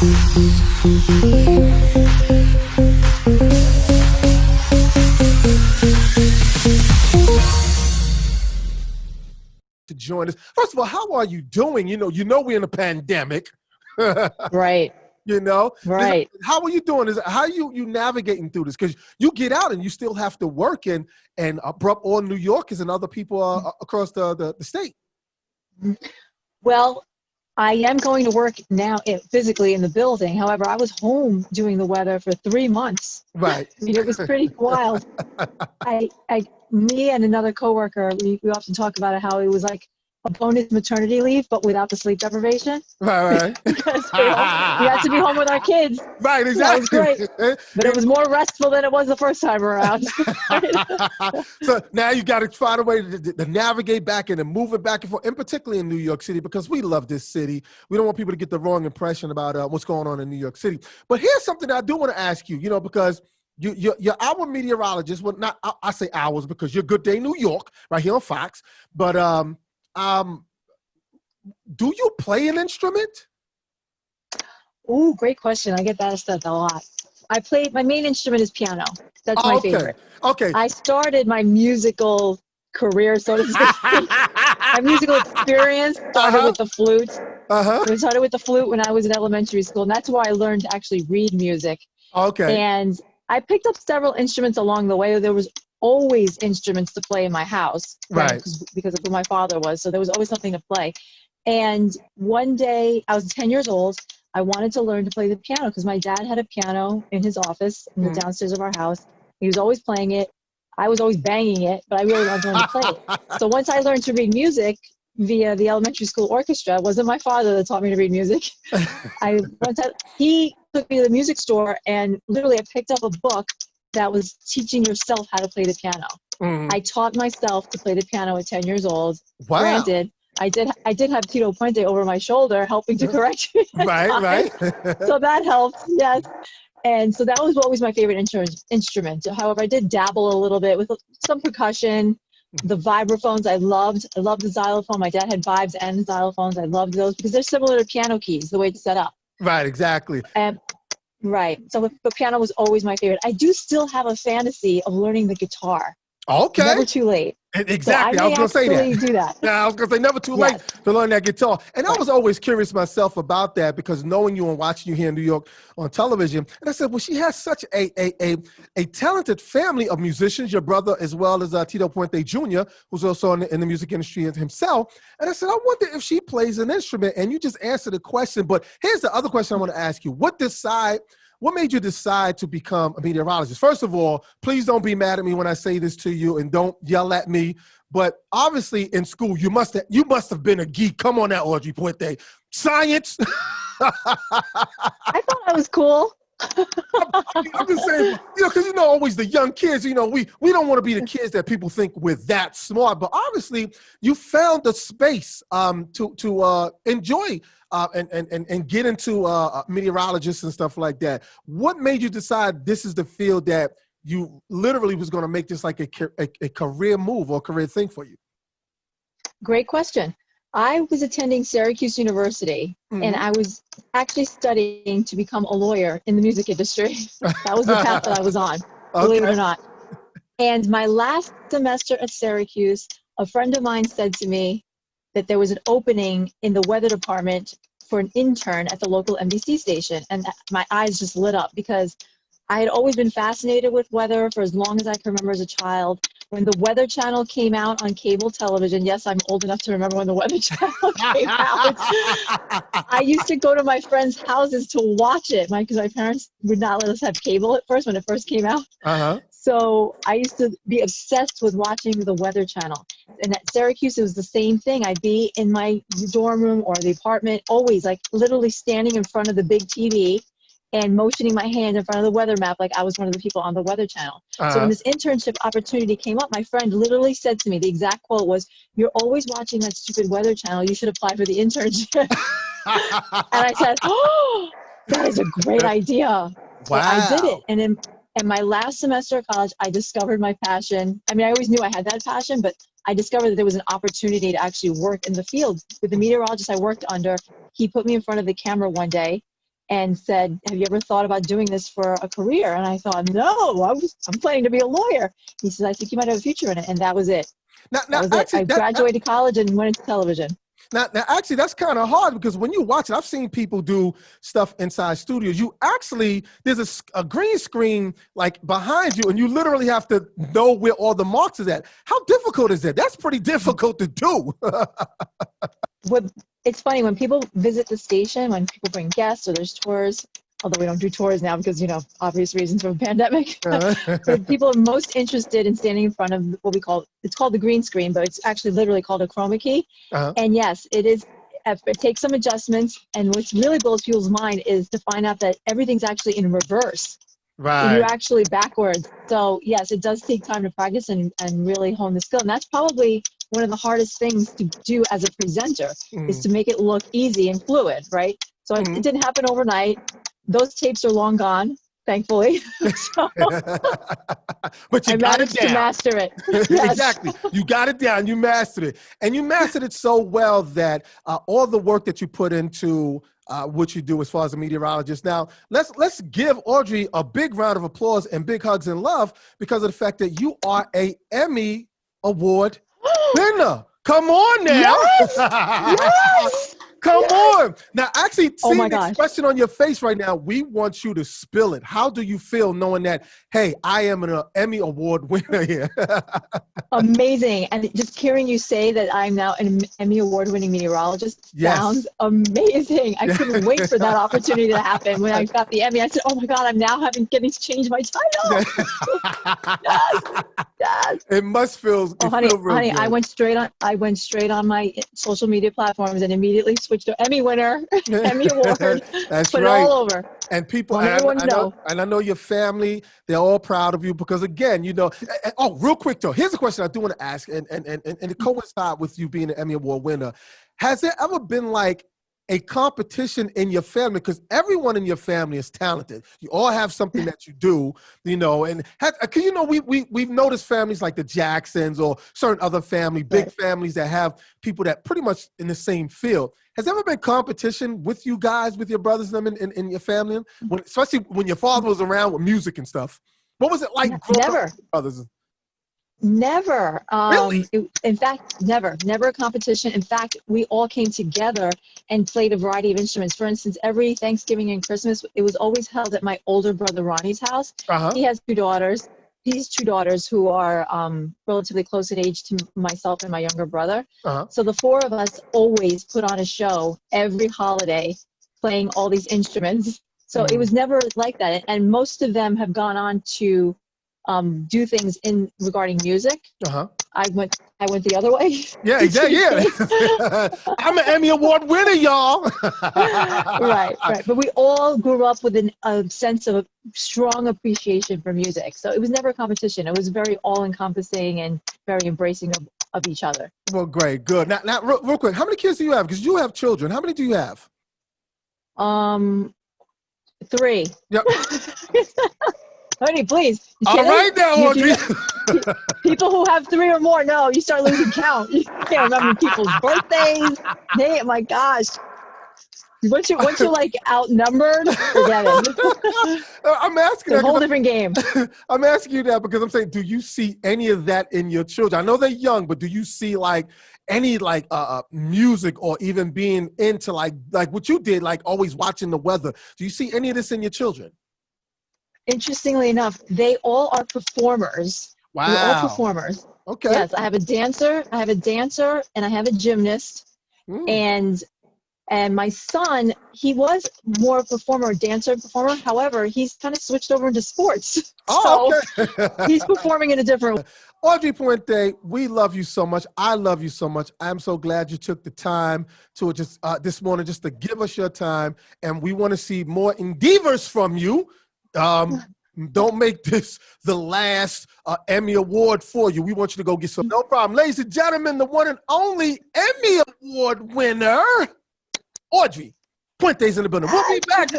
To join us. First of all, how are you doing? You know we're in a pandemic. Right. Right. How are you doing? How are you navigating through this? Because you get out and you still have to work and all New Yorkers and other people across the state. Well, I am going to work now physically in the building. However, I was home doing the weather for 3 months. Right. I mean, it was pretty wild. Me and another coworker, we often talk about how it was like a bonus maternity leave, but without the sleep deprivation. Right. Because we had to be home with our kids. Right, exactly. That was great. But it was more restful than it was the first time around. So now you got to find a way to navigate back and move it back and forth, and particularly in New York City, because we love this city. We don't want people to get the wrong impression about what's going on in New York City. But here's something that I do want to ask you, because you're our meteorologist. Well, not I say ours because you're Good Day New York right here on Fox. But do you play an instrument? Oh, great question. I get that asked a lot. My main instrument is piano. That's my favorite. Okay. I started my musical career, so to speak. My musical experience started with the flute. I started with the flute when I was in elementary school, and that's why I learned to actually read music. Okay. And I picked up several instruments along the way. There was always instruments to play in my house, right? Because of who my father was, so there was always something to play. And one day, I was 10 years old. I wanted to learn to play the piano because my dad had a piano in his office in the downstairs of our house. He was always playing it. I was always banging it, but I really wanted to learn to play it. So once I learned to read music via the elementary school orchestra, it wasn't my father that taught me to read music. He took me to the music store, and literally I picked up a book that was teaching yourself how to play the piano. I taught myself to play the piano at 10 years old. Wow. Granted, I did have Tito Puente over my shoulder helping to correct me. Right. So that helped, yes. And so that was always my favorite instrument. However, I did dabble a little bit with some percussion. The vibraphones I loved. I loved the xylophone. My dad had vibes and xylophones. I loved those because they're similar to piano keys, the way it's set up. Right, exactly. Right. So the piano was always my favorite. I do still have a fantasy of learning the guitar. Okay. Never too late. Exactly. So I was going to say that. Do that. Yeah, I was going to say never too late to learn that guitar. And I was always curious myself about that because knowing you and watching you here in New York on television, and I said, well, she has such a talented family of musicians, your brother as well as Tito Puente Jr., who's also in the music industry himself. And I said, I wonder if she plays an instrument. And you just answered the question. But here's the other question I want to ask you. What made you decide to become a meteorologist? First of all, please don't be mad at me when I say this to you and don't yell at me. But obviously in school, you must have been a geek. Come on now, Audrey Puente. Science. I thought I was cool. I'm just saying, because always the young kids, we don't want to be the kids that people think we're that smart. But obviously, you found a space to enjoy and get into meteorologists and stuff like that. What made you decide this is the field that you literally was going to make this like a career move or career thing for you? Great question. I was attending Syracuse University, and I was actually studying to become a lawyer in the music industry. That was the path that I was on, believe it or not. And my last semester at Syracuse, a friend of mine said to me that there was an opening in the weather department for an intern at the local NBC station. And my eyes just lit up because I had always been fascinated with weather for as long as I can remember as a child. When the Weather Channel came out on cable television, yes, I'm old enough to remember when the Weather Channel came out. I used to go to my friends' houses to watch it because my parents would not let us have cable at first when it first came out. So I used to be obsessed with watching the Weather Channel. And at Syracuse, it was the same thing. I'd be in my dorm room or the apartment, always like literally standing in front of the big TV and motioning my hand in front of the weather map like I was one of the people on the Weather Channel. So when this internship opportunity came up, my friend literally said to me, the exact quote was, "You're always watching that stupid Weather Channel. You should apply for the internship." And I said, "Oh, that is a great idea." So I did it. And in my last semester of college, I discovered my passion. I mean, I always knew I had that passion, but I discovered that there was an opportunity to actually work in the field. With the meteorologist I worked under, he put me in front of the camera one day, and said, have you ever thought about doing this for a career? And I thought, no, I'm planning to be a lawyer. He says, I think you might have a future in it. And that was it. That was it. I graduated college and went into television. Now, actually, that's kind of hard because when you watch it, I've seen people do stuff inside studios. There's a green screen like behind you, and you literally have to know where all the marks is at. How difficult is that? That's pretty difficult to do. It's funny when people visit the station, when people bring guests or there's tours, although we don't do tours now because, obvious reasons for the pandemic. But people are most interested in standing in front of what it's called the green screen, but it's actually literally called a chroma key. And yes, it takes some adjustments. And what's really blows people's mind is to find out that everything's actually in reverse. Right. You're actually backwards. So yes, it does take time to practice and really hone the skill. And that's probably one of the hardest things to do as a presenter is to make it look easy and fluid, right? So it didn't happen overnight. Those tapes are long gone, thankfully. So, but you got it down. To master it. Yes. Exactly. You got it down. You mastered it. And you mastered it so well that all the work that you put into what you do as far as a meteorologist. Now, let's give Audrey a big round of applause and big hugs and love because of the fact that you are a Emmy Award winner. Come on now. Yes. Yes. Come on. Now, actually, see the expression on your face right now. We want you to spill it. How do you feel knowing that, hey, I am an Emmy Award winner here? Amazing. And just hearing you say that I'm now an Emmy Award winning meteorologist sounds amazing. I couldn't wait for that opportunity to happen. When I got the Emmy, I said, oh my God, I'm now getting to change my title. Yes. It must feel, honey, good. I went straight on my social media platforms and immediately switched to Emmy winner, Emmy Award. That's put right. it all over. And people, and I know your family, they're all proud of you because again, real quick though, here's a question I do want to ask and to coincide with you being an Emmy Award winner. Has there ever been like a competition in your family? Because everyone in your family is talented. You all have something that you do, and we've noticed families like the Jacksons or certain other big families that have people that pretty much in the same field. Has there ever been competition with you guys, with your brothers and them in your family? Especially when your father was around with music and stuff. What was it like growing up with your brothers? Never. Really? In fact, never a competition. In fact, we all came together and played a variety of instruments. For instance, every Thanksgiving and Christmas, it was always held at my older brother Ronnie's house. He has two daughters. These two daughters who are relatively close in age to myself and my younger brother. So the four of us always put on a show every holiday playing all these instruments. So it was never like that. And most of them have gone on to do things regarding music. I went the other way. Yeah, exactly. Yeah. I'm an Emmy Award winner, y'all. Right. But we all grew up with a sense of strong appreciation for music. So it was never a competition. It was very all-encompassing and very embracing of each other. Well, great, good. Now, real quick, how many kids do you have? Because you have children. How many do you have? 3. Yep. Honey, please. All right now, Audrey. People who have 3 or more, no, you start losing count. You can't remember people's birthdays. Hey, my gosh. Once you're like outnumbered, forget it. I'm asking it's a whole different game. I'm asking you that because I'm saying, do you see any of that in your children? I know they're young, but do you see like any music or even being into like what you did, like always watching the weather? Do you see any of this in your children? Interestingly enough, they all are performers. Wow. They're all performers. Okay. Yes, I have a dancer, and I have a gymnast. And my son, he was more a dancer performer. However, he's kind of switched over into sports. Okay. He's performing in a different way. Audrey Puente, we love you so much. I love you so much. I'm so glad you took the time to just this morning just to give us your time. And we want to see more endeavors from you. Don't make this the last Emmy Award for you. We want you to go get some. No problem. Ladies and gentlemen, the one and only Emmy Award winner, Audrey Puente's in the building. We'll be back.